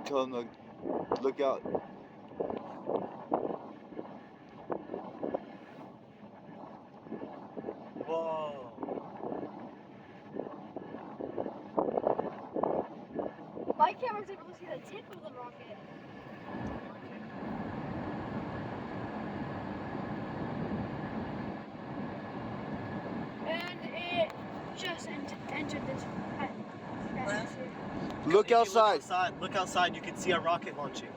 Tell him to look out. Whoa. My camera's able to see the tip of the rocket. And it just entered this atmosphere. Look outside. Look outside. You can see a rocket launching.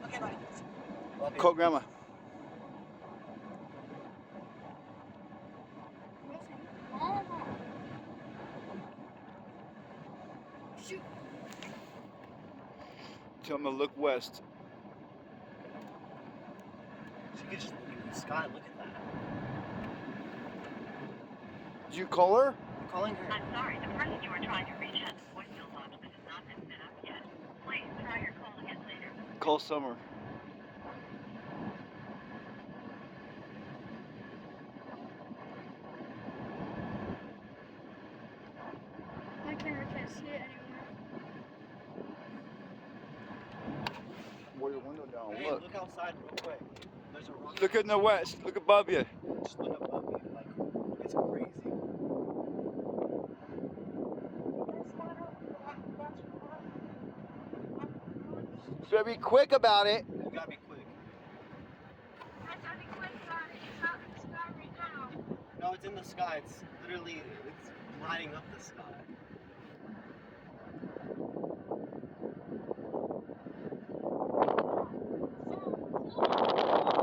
Okay, right. Call Grandma. Shoot. Tell him to look west. She could just look at the sky. Look at that. Did you call her? I'm calling her. I'm sorry, the person you are trying to reach has a voicemail box that has not been set up yet. Please try your call again later. Call Summer. My camera can't see it anymore. Roll your window down. Hey, Look. look outside real quick. There's a rocket. Look in the west. Look above you. Just look above me. Like, it's crazy. You better be quick about it. You gotta be quick. No, it's in the sky. It's literally, it's lighting up the sky. It's so cool.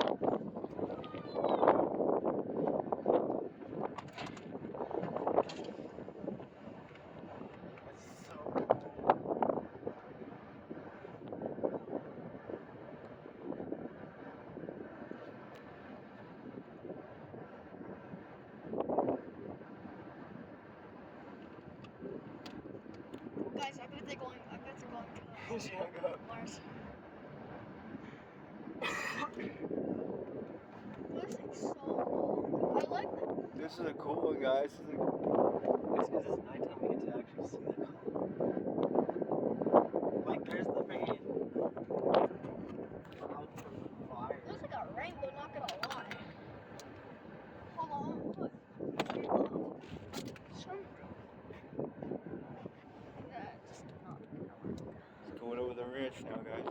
Guys, I bet they're going to Mars. This is so long. I like it. This is a cool one, guys. This is a... It's because it's nighttime. We get to actually see the color. Like, there's the rain. Clouds of fire. Looks like a rainbow, not gonna lie. Hold on, look. Sunroof. That's not gonna work. It's going over the ranch now, guys.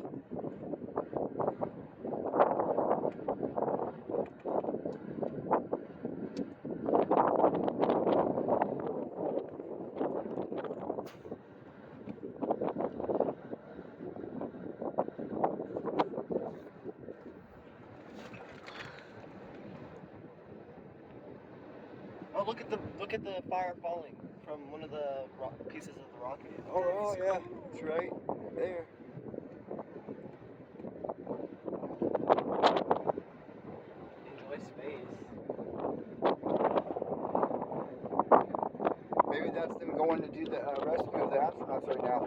Oh, look at the fire falling from one of the pieces of the rocket. Oh, yeah. That's right. There. Enjoy space. Maybe that's them going to do the rescue of the astronauts right now.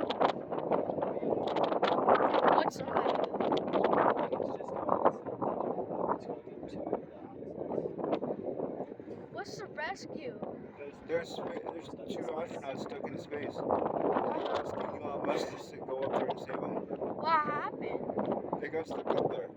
What's that? I think it's just it's going into the atmosphere. What's the rescue? There's two astronauts stuck in space. They're asking Elon Musk to go up there and save them. What happened? They got stuck up there.